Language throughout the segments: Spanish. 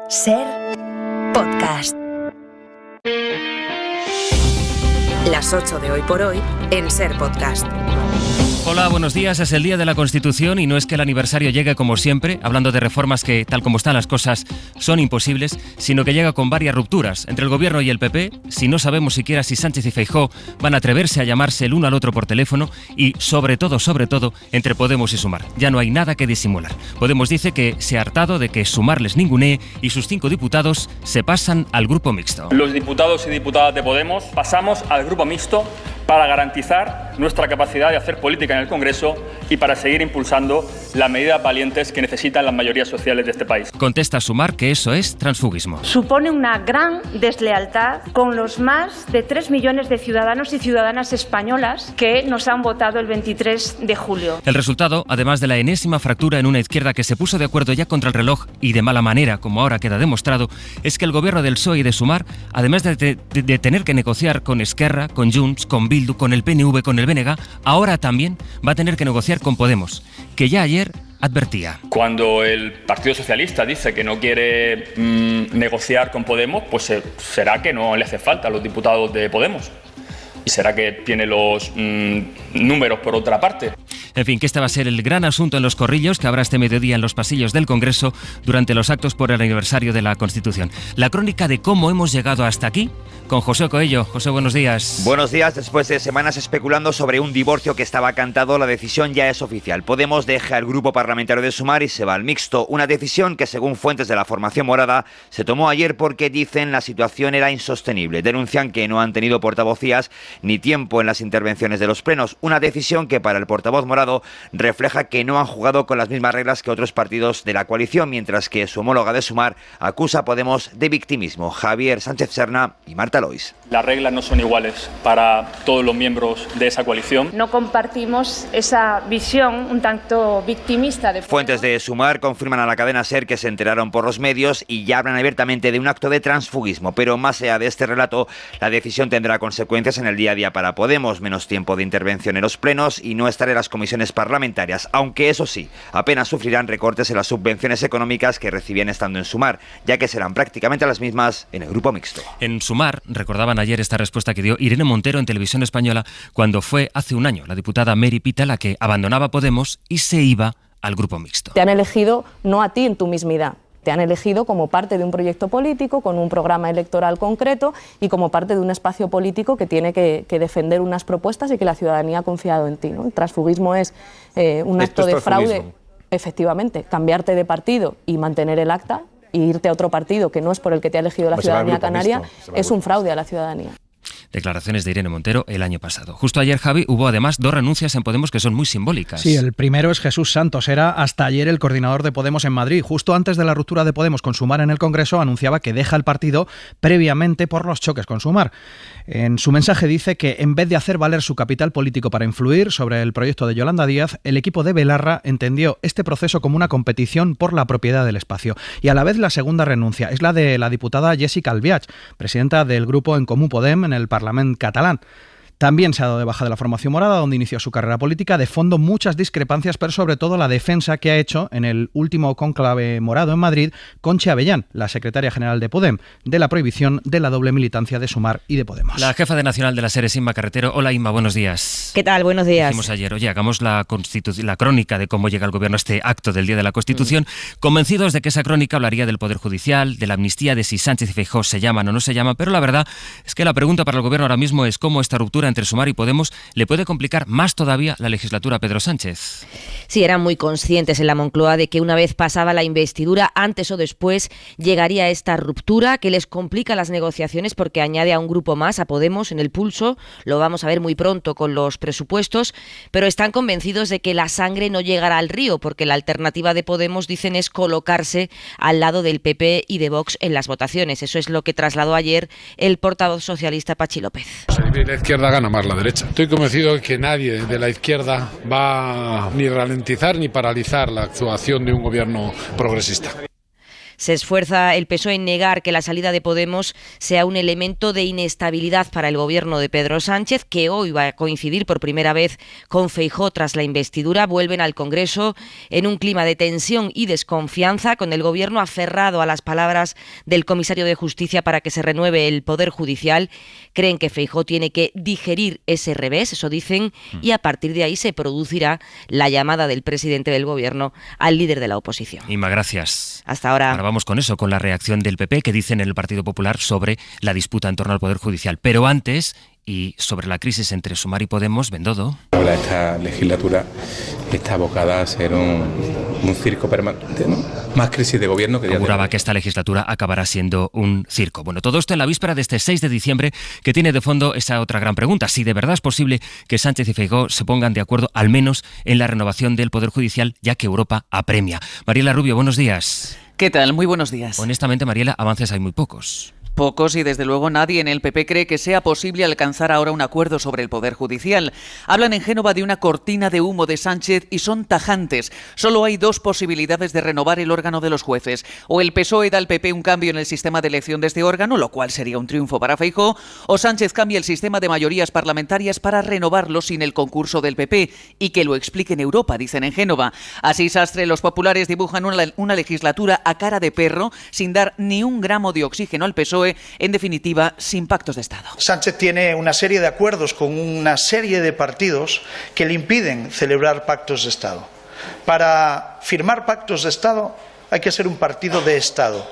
Ser Podcast. Las 8 de Hoy por Hoy en Ser Podcast. Hola, buenos días. Es el Día de la Constitución y no es que el aniversario llegue como siempre, hablando de reformas que, tal como están las cosas, son imposibles, sino que llega con varias rupturas entre el Gobierno y el PP. Si no sabemos siquiera si Sánchez y Feijóo van a atreverse a llamarse el uno al otro por teléfono y, sobre todo, entre Podemos y Sumar. Ya no hay nada que disimular. Podemos dice que se ha hartado de que Sumar les ningunee y sus 5 diputados se pasan al grupo mixto. Los diputados y diputadas de Podemos pasamos al grupo mixto para garantizar nuestra capacidad de hacer política en el Congreso y para seguir impulsando las medidas valientes que necesitan las mayorías sociales de este país. Contesta Sumar que eso es transfugismo. Supone una gran deslealtad con los más de 3 millones de ciudadanos y ciudadanas españolas que nos han votado el 23 de julio. El resultado, además de la enésima fractura en una izquierda que se puso de acuerdo ya contra el reloj y de mala manera, como ahora queda demostrado, es que el gobierno del PSOE y de Sumar, además de tener que negociar con Esquerra, con Junts, con Bildu, con el PNV, con el BNG, ahora también va a tener que negociar con Podemos, que ya ayer advertía. Cuando el Partido Socialista dice que no quiere negociar con Podemos, pues será que no le hace falta a los diputados de Podemos. Y será que tiene los números por otra parte. En fin, que este va a ser el gran asunto en los corrillos que habrá este mediodía en los pasillos del Congreso durante los actos por el aniversario de la Constitución. La crónica de cómo hemos llegado hasta aquí con José Coello. José, buenos días. Buenos días. Después de semanas especulando sobre un divorcio que estaba cantado, la decisión ya es oficial. Podemos deja el grupo parlamentario de Sumar y se va al mixto. Una decisión que, según fuentes de la formación morada, se tomó ayer porque, dicen, la situación era insostenible. Denuncian que no han tenido portavocías ni tiempo en las intervenciones de los plenos. Una decisión que, para el portavoz morado, refleja que no han jugado con las mismas reglas que otros partidos de la coalición, mientras que su homóloga de Sumar acusa a Podemos de victimismo. Javier Sánchez Serna y Marta Lois. Las reglas no son iguales para todos los miembros de esa coalición. No compartimos esa visión un tanto victimista de Fuentes de Sumar confirman a la cadena SER que se enteraron por los medios y ya hablan abiertamente de un acto de transfugismo, pero más allá de este relato, la decisión tendrá consecuencias en el día a día para Podemos, menos tiempo de intervención en los plenos y no estar en las comisiones parlamentarias, aunque eso sí, apenas sufrirán recortes en las subvenciones económicas que recibían estando en Sumar, ya que serán prácticamente las mismas en el grupo mixto. En Sumar recordaban ayer esta respuesta que dio Irene Montero en Televisión Española cuando fue hace un año la diputada Mary Pita la que abandonaba Podemos y se iba al grupo mixto. Te han elegido no a ti en tu mismidad. Te han elegido como parte de un proyecto político, con un programa electoral concreto y como parte de un espacio político que tiene que defender unas propuestas y que la ciudadanía ha confiado en ti, ¿no? El transfugismo es un acto de fraude, efectivamente, cambiarte de partido y mantener el acta e irte a otro partido que no es por el que te ha elegido la ciudadanía canaria, es un fraude a la ciudadanía. Declaraciones de Irene Montero el año pasado. Justo ayer, Javi, hubo además 2 renuncias en Podemos que son muy simbólicas. Sí, el primero es Jesús Santos. Era hasta ayer el coordinador de Podemos en Madrid. Justo antes de la ruptura de Podemos con Sumar en el Congreso, anunciaba que deja el partido previamente por los choques con Sumar. En su mensaje dice que en vez de hacer valer su capital político para influir sobre el proyecto de Yolanda Díaz, el equipo de Belarra entendió este proceso como una competición por la propiedad del espacio. Y a la vez la segunda renuncia es la de la diputada Jessica Albiach, presidenta del grupo En Comú Podem en el Parlamento catalán. También se ha dado de baja de la formación morada, donde inició su carrera política. De fondo, muchas discrepancias, pero sobre todo la defensa que ha hecho en el último cónclave morado en Madrid Conchi Avellán, la secretaria general de Podem, de la prohibición de la doble militancia de Sumar y de Podemos. La jefa de Nacional de la SER es Inma Carretero. Hola, Inma, buenos días. ¿Qué tal? Buenos días. Dijimos ayer, oye, hagamos la crónica de cómo llega el gobierno a este acto del Día de la Constitución, convencidos de que esa crónica hablaría del Poder Judicial, de la amnistía, de si Sánchez y Feijóo se llaman o no se llaman, pero la verdad es que la pregunta para el gobierno ahora mismo es cómo esta ruptura entre Sumar y Podemos le puede complicar más todavía la legislatura a Pedro Sánchez. Sí, eran muy conscientes en la Moncloa de que una vez pasaba la investidura, antes o después llegaría esta ruptura que les complica las negociaciones porque añade a un grupo más, a Podemos, en el pulso. Lo vamos a ver muy pronto con los presupuestos, pero están convencidos de que la sangre no llegará al río porque la alternativa de Podemos, dicen, es colocarse al lado del PP y de Vox en las votaciones. Eso es lo que trasladó ayer el portavoz socialista Pachi López. La izquierda gana más la derecha. Estoy convencido de que nadie de la izquierda va ni ralentizar ni paralizar la actuación de un gobierno progresista. Se esfuerza el PSOE en negar que la salida de Podemos sea un elemento de inestabilidad para el gobierno de Pedro Sánchez, que hoy va a coincidir por primera vez con Feijóo tras la investidura. Vuelven al Congreso en un clima de tensión y desconfianza, con el gobierno aferrado a las palabras del comisario de Justicia para que se renueve el Poder Judicial. Creen que Feijóo tiene que digerir ese revés, eso dicen, y a partir de ahí se producirá la llamada del presidente del gobierno al líder de la oposición. Inma, gracias. Hasta ahora. Ahora vamos con eso, con la reacción del PP que dicen en el Partido Popular sobre la disputa en torno al Poder Judicial. Pero antes, y sobre la crisis entre Sumar y Podemos, Bendodo. Ahora esta legislatura está abocada a ser un circo permanente, ¿no? Más crisis de gobierno que... Auguraba que esta legislatura acabará siendo un circo. Bueno, todo esto en la víspera de este 6 de diciembre, que tiene de fondo esa otra gran pregunta: si de verdad es posible que Sánchez y Feijóo se pongan de acuerdo al menos en la renovación del Poder Judicial, ya que Europa apremia. Mariela Rubio, buenos días. ¿Qué tal? Muy buenos días. Honestamente, Mariela, avances hay muy pocos. Pocos, y desde luego nadie en el PP cree que sea posible alcanzar ahora un acuerdo sobre el Poder Judicial. Hablan en Génova de una cortina de humo de Sánchez y son tajantes. Solo hay dos posibilidades de renovar el órgano de los jueces. O el PSOE da al PP un cambio en el sistema de elección de este órgano, lo cual sería un triunfo para Feijóo, o Sánchez cambia el sistema de mayorías parlamentarias para renovarlo sin el concurso del PP y que lo explique en Europa, dicen en Génova. Así, Sastre, los populares dibujan una legislatura a cara de perro, sin dar ni un gramo de oxígeno al PSOE, en definitiva, sin pactos de Estado. Sánchez tiene una serie de acuerdos con una serie de partidos que le impiden celebrar pactos de Estado. Para firmar pactos de Estado hay que ser un partido de Estado.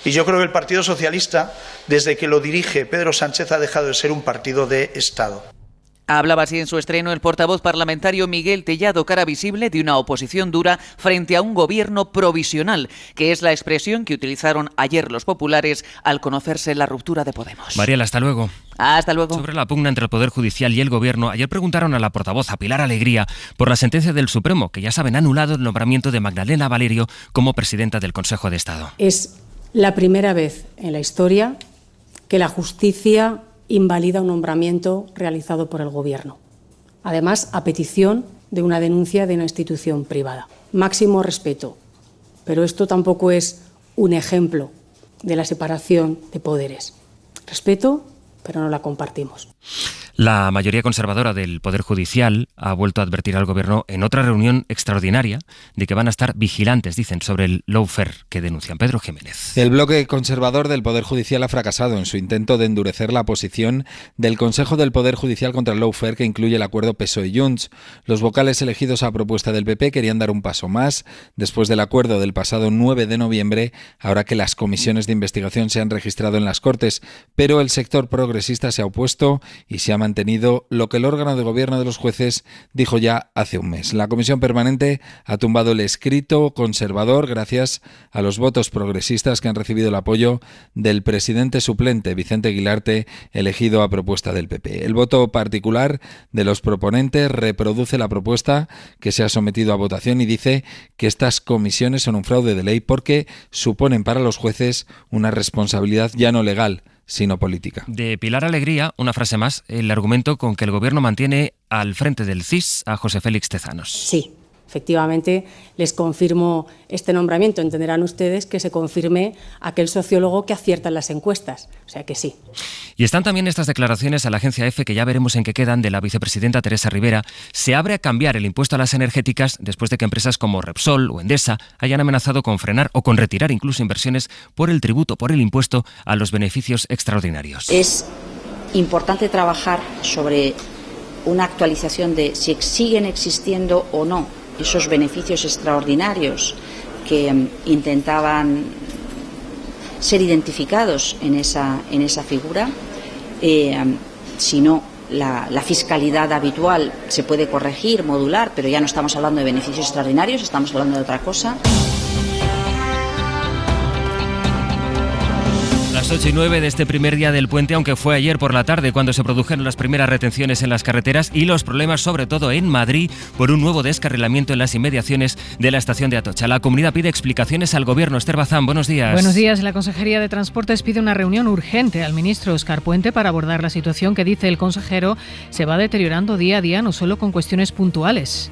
Y yo creo que el Partido Socialista, desde que lo dirige Pedro Sánchez, ha dejado de ser un partido de Estado. Hablaba así en su estreno el portavoz parlamentario Miguel Tellado, cara visible de una oposición dura frente a un gobierno provisional, que es la expresión que utilizaron ayer los populares al conocerse la ruptura de Podemos. Mariela, hasta luego. Hasta luego. Sobre la pugna entre el Poder Judicial y el Gobierno, ayer preguntaron a la portavoz, a Pilar Alegría, por la sentencia del Supremo, que ya saben, ha anulado el nombramiento de Magdalena Valerio como presidenta del Consejo de Estado. Es la primera vez en la historia que la justicia invalida un nombramiento realizado por el Gobierno. Además, a petición de una denuncia de una institución privada. Máximo respeto, pero esto tampoco es un ejemplo de la separación de poderes. Respeto, pero no la compartimos. La mayoría conservadora del Poder Judicial ha vuelto a advertir al Gobierno en otra reunión extraordinaria de que van a estar vigilantes, dicen, sobre el lawfare que denuncian. Pedro Jiménez. El bloque conservador del Poder Judicial ha fracasado en su intento de endurecer la posición del Consejo del Poder Judicial contra el lawfare, que incluye el acuerdo PSOE-Junts. Los vocales elegidos a propuesta del PP querían dar un paso más después del acuerdo del pasado 9 de noviembre, ahora que las comisiones de investigación se han registrado en las Cortes, pero el sector progresista se ha opuesto y se ha mantenido lo que el órgano de gobierno de los jueces dijo ya hace un mes. La comisión permanente ha tumbado el escrito conservador gracias a los votos progresistas que han recibido el apoyo del presidente suplente Vicente Guilarte, elegido a propuesta del PP. El voto particular de los proponentes reproduce la propuesta que se ha sometido a votación y dice que estas comisiones son un fraude de ley porque suponen para los jueces una responsabilidad ya no legal, sino política. De Pilar Alegría, una frase más, el argumento con que el Gobierno mantiene al frente del CIS a José Félix Tezanos. Sí, efectivamente, les confirmo este nombramiento. Entenderán ustedes que se confirme aquel sociólogo que acierta en las encuestas. O sea que sí. Y están también estas declaraciones a la agencia EFE, que ya veremos en qué quedan, de la vicepresidenta Teresa Rivera. Se abre a cambiar el impuesto a las energéticas después de que empresas como Repsol o Endesa hayan amenazado con frenar o con retirar incluso inversiones por el tributo, por el impuesto a los beneficios extraordinarios. Es importante trabajar sobre una actualización de si siguen existiendo o no esos beneficios extraordinarios que intentaban ser identificados en esa figura. Si no, la fiscalidad habitual se puede corregir, modular, pero ya no estamos hablando de beneficios extraordinarios, estamos hablando de otra cosa. Las 8:09 de este primer día del puente, aunque fue ayer por la tarde cuando se produjeron las primeras retenciones en las carreteras y los problemas sobre todo en Madrid por un nuevo descarrilamiento en las inmediaciones de la estación de Atocha. La comunidad pide explicaciones al Gobierno. Esther Bazán, buenos días. Buenos días. La Consejería de Transportes pide una reunión urgente al ministro Óscar Puente para abordar la situación que, dice el consejero, se va deteriorando día a día, no solo con cuestiones puntuales.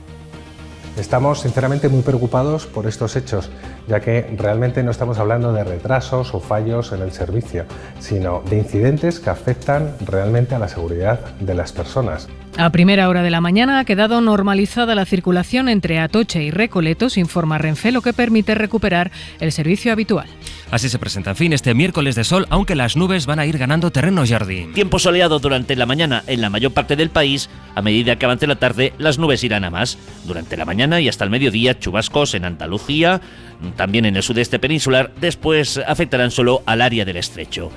Estamos sinceramente muy preocupados por estos hechos, ya que realmente no estamos hablando de retrasos o fallos en el servicio, sino de incidentes que afectan realmente a la seguridad de las personas. A primera hora de la mañana ha quedado normalizada la circulación entre Atocha y Recoletos, informa Renfe, lo que permite recuperar el servicio habitual. Así se presenta, en fin, este miércoles de sol, aunque las nubes van a ir ganando terreno, Jordi. Tiempo soleado durante la mañana en la mayor parte del país. A medida que avance la tarde, las nubes irán a más. Durante la mañana y hasta el mediodía, chubascos en Andalucía, también en el sudeste peninsular, después afectarán solo al área del estrecho.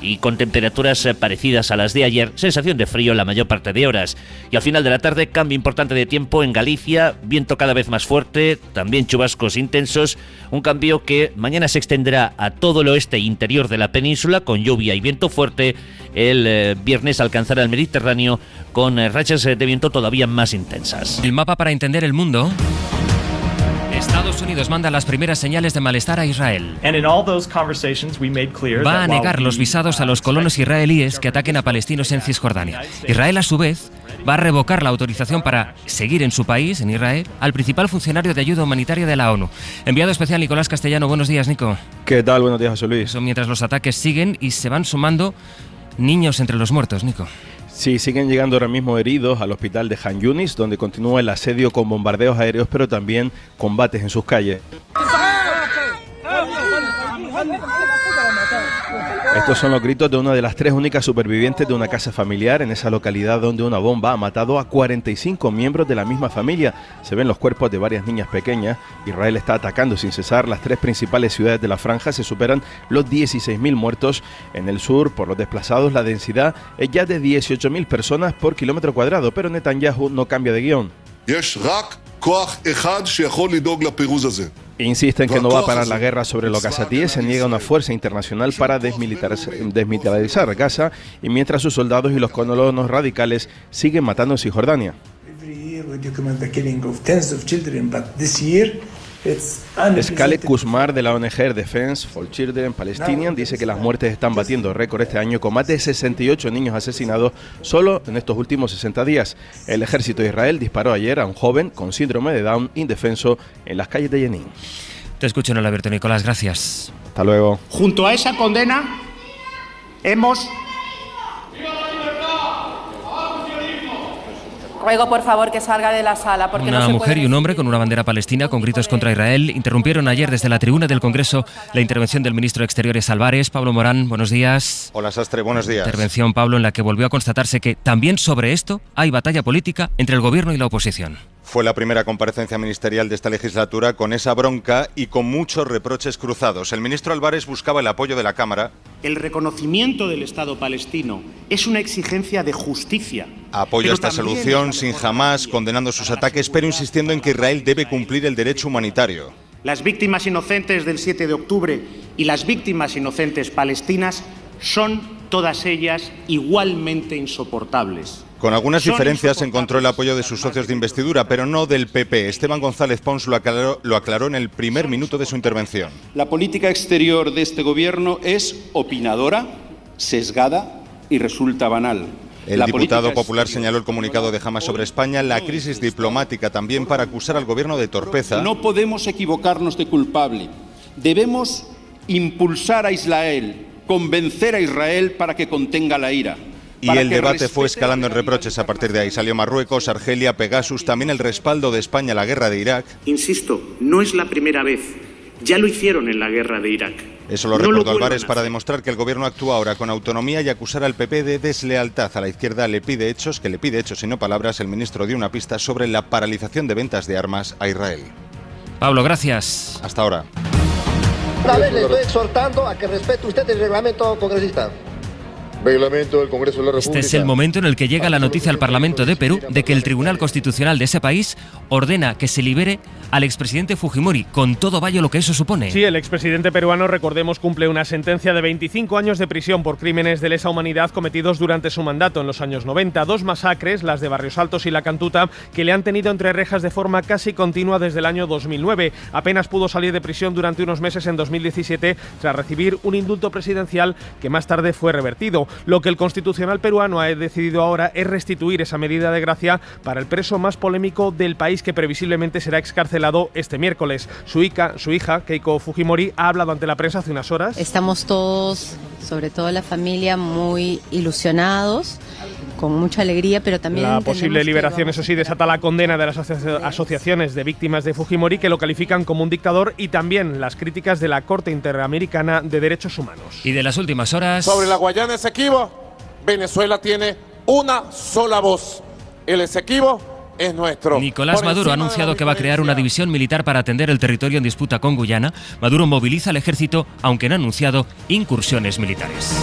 Y con temperaturas parecidas a las de ayer, sensación de frío la mayor parte de horas. Y al final de la tarde, cambio importante de tiempo en Galicia, viento cada vez más fuerte, también chubascos intensos, un cambio que mañana se extenderá a todo el oeste e interior de la península con lluvia y viento fuerte. El viernes alcanzará el Mediterráneo con rachas de viento todavía más intensas. El mapa para entender el mundo. Estados Unidos manda las primeras señales de malestar a Israel. Va a negar los visados a los colonos israelíes que ataquen a palestinos en Cisjordania. Israel, a su vez, va a revocar la autorización para seguir en su país, en Israel, al principal funcionario de ayuda humanitaria de la ONU. Enviado especial Nicolás Castellano. Buenos días, Nico. ¿Qué tal? Buenos días, José Luis. Eso mientras los ataques siguen y se van sumando niños entre los muertos, Nico. Sí, siguen llegando ahora mismo heridos al hospital de Han Yunis, donde continúa el asedio con bombardeos aéreos, pero también combates en sus calles. Estos son los gritos de una de las 3 únicas supervivientes de una casa familiar en esa localidad donde una bomba ha matado a 45 miembros de la misma familia. Se ven los cuerpos de varias niñas pequeñas. Israel está atacando sin cesar las 3 principales ciudades de la franja. Se superan los 16.000 muertos. En el sur, por los desplazados, la densidad es ya de 18.000 personas por kilómetro cuadrado, pero Netanyahu no cambia de guión. Insisten que no va a parar la guerra sobre los gazatíes, se niega una fuerza internacional para desmilitarizar Gaza, y mientras sus soldados y los colonos radicales siguen matando en Cisjordania. Khaled Kusmar de la ONG Defense for Children Palestinian dice que las muertes están batiendo récord este año con más de 68 niños asesinados solo en estos últimos 60 días. El ejército de Israel disparó ayer a un joven con síndrome de Down indefenso en las calles de Jenin. Te escucho en el abierto, Nicolás, gracias. Hasta luego. Junto a esa condena hemos... Ruego, por favor, que salga de la sala. Porque una mujer y un hombre con una bandera palestina con gritos contra Israel interrumpieron ayer desde la tribuna del Congreso la intervención del ministro de Exteriores Álvarez. Pablo Morán, buenos días. Hola, Sastre, buenos días. Intervención, Pablo, en la que volvió a constatarse que también sobre esto hay batalla política entre el gobierno y la oposición. Fue la primera comparecencia ministerial de esta legislatura con esa bronca y con muchos reproches cruzados. El ministro Álvarez buscaba el apoyo de la Cámara. El reconocimiento del Estado palestino es una exigencia de justicia. Apoya esta solución sin jamás condenando sus ataques, pero insistiendo en que Israel debe cumplir el derecho humanitario. Las víctimas inocentes del 7 de octubre y las víctimas inocentes palestinas son todas ellas igualmente insoportables. Con algunas diferencias encontró el apoyo de sus socios de investidura, pero no del PP. Esteban González Pons lo aclaró en el primer minuto de su intervención. La política exterior de este gobierno es opinadora, sesgada y resulta banal. El diputado popular señaló el comunicado de Hamas sobre España, la crisis diplomática también, para acusar al gobierno de torpeza. No podemos equivocarnos de culpable. Debemos impulsar a Israel, convencer a Israel para que contenga la ira. Y el debate fue escalando en reproches. A partir de ahí salió Marruecos, Argelia, Pegasus, también el respaldo de España a la guerra de Irak. Insisto, no es la primera vez. Ya lo hicieron en la guerra de Irak. Eso lo recordó Álvarez para demostrar que el gobierno actúa ahora con autonomía y acusar al PP de deslealtad. A la izquierda le pide hechos y no palabras. El ministro dio una pista sobre la paralización de ventas de armas a Israel. Pablo, gracias. Hasta ahora. Una vez le estoy exhortando a que respete usted el reglamento congresista. Reglamento del Congreso de la República. Este es el momento en el que llega la noticia al Parlamento de Perú de que el Tribunal Constitucional de ese país ordena que se libere al expresidente Fujimori, con todo vaya lo que eso supone. Sí, el expresidente peruano, recordemos, cumple una sentencia de 25 años de prisión por crímenes de lesa humanidad cometidos durante su mandato en los años 90. 2 masacres, las de Barrios Altos y La Cantuta, que le han tenido entre rejas de forma casi continua desde el año 2009. Apenas pudo salir de prisión durante unos meses en 2017 tras recibir un indulto presidencial que más tarde fue revertido. Lo que el Constitucional peruano ha decidido ahora es restituir esa medida de gracia para el preso más polémico del país, que previsiblemente será excarcelado este miércoles. Su hija, Keiko Fujimori, ha hablado ante la prensa hace unas horas. Estamos todos, sobre todo la familia, muy ilusionados, con mucha alegría, pero también la posible liberación, eso sí, desata la condena de las asociaciones de víctimas de Fujimori, que lo califican como un dictador, y también las críticas de la Corte Interamericana de Derechos Humanos. Y de las últimas horas... Sobre la Guayana Esequibo, Venezuela tiene una sola voz. El Esequibo es nuestro. Nicolás Maduro ha anunciado que va a crear una división militar para atender el territorio en disputa con Guyana. Maduro moviliza al ejército, aunque no ha anunciado incursiones militares.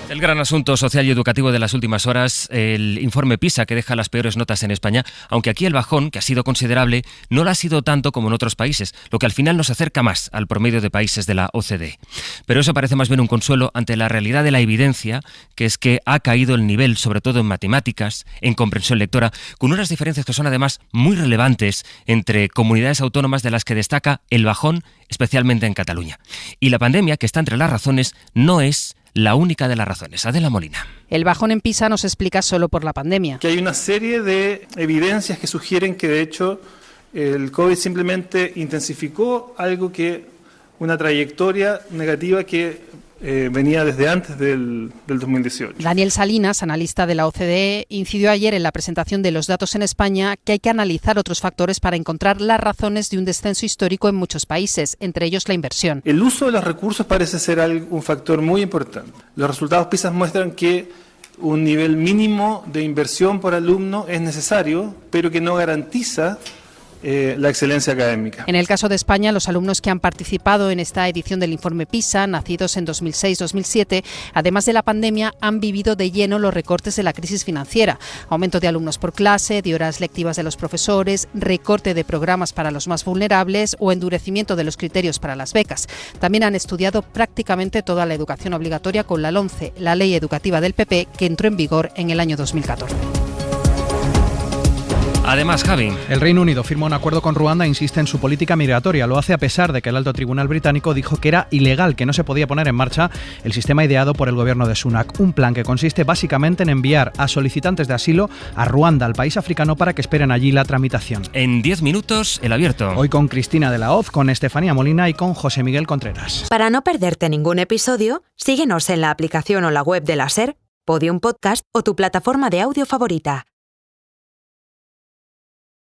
El gran asunto social y educativo de las últimas horas, el informe PISA, que deja las peores notas en España, aunque aquí el bajón, que ha sido considerable, no lo ha sido tanto como en otros países, lo que al final nos acerca más al promedio de países de la OCDE. Pero eso parece más bien un consuelo ante la realidad de la evidencia, que es que ha caído el nivel, sobre todo en matemáticas, en comprensión lectora, con unas diferencias que son además muy relevantes entre comunidades autónomas, de las que destaca el bajón, especialmente en Cataluña. Y la pandemia, que está entre las razones, no es la única de las razones. Adela Molina. El bajón en PISA no se explica solo por la pandemia. Que hay una serie de evidencias que sugieren que, de hecho, el COVID simplemente intensificó una trayectoria negativa que venía desde antes del 2018. Daniel Salinas, analista de la OCDE, incidió ayer en la presentación de los datos en España que hay que analizar otros factores para encontrar las razones de un descenso histórico en muchos países, entre ellos la inversión. El uso de los recursos parece ser un factor muy importante. Los resultados PISA muestran que un nivel mínimo de inversión por alumno es necesario, pero que no garantiza la excelencia académica. En el caso de España, los alumnos que han participado en esta edición del informe PISA, nacidos en 2006-2007, además de la pandemia, han vivido de lleno los recortes de la crisis financiera. Aumento de alumnos por clase, de horas lectivas de los profesores, recorte de programas para los más vulnerables o endurecimiento de los criterios para las becas. También han estudiado prácticamente toda la educación obligatoria con la LOMCE, la ley educativa del PP, que entró en vigor en el año 2014. Además, Javi, el Reino Unido firma un acuerdo con Ruanda e insiste en su política migratoria. Lo hace a pesar de que el alto tribunal británico dijo que era ilegal, que no se podía poner en marcha el sistema ideado por el gobierno de Sunak. Un plan que consiste básicamente en enviar a solicitantes de asilo a Ruanda, al país africano, para que esperen allí la tramitación. En 10 minutos, el abierto. Hoy con Cristina de la Hoz, con Estefanía Molina y con José Miguel Contreras. Para no perderte ningún episodio, síguenos en la aplicación o la web de la SER, Podium Podcast o tu plataforma de audio favorita.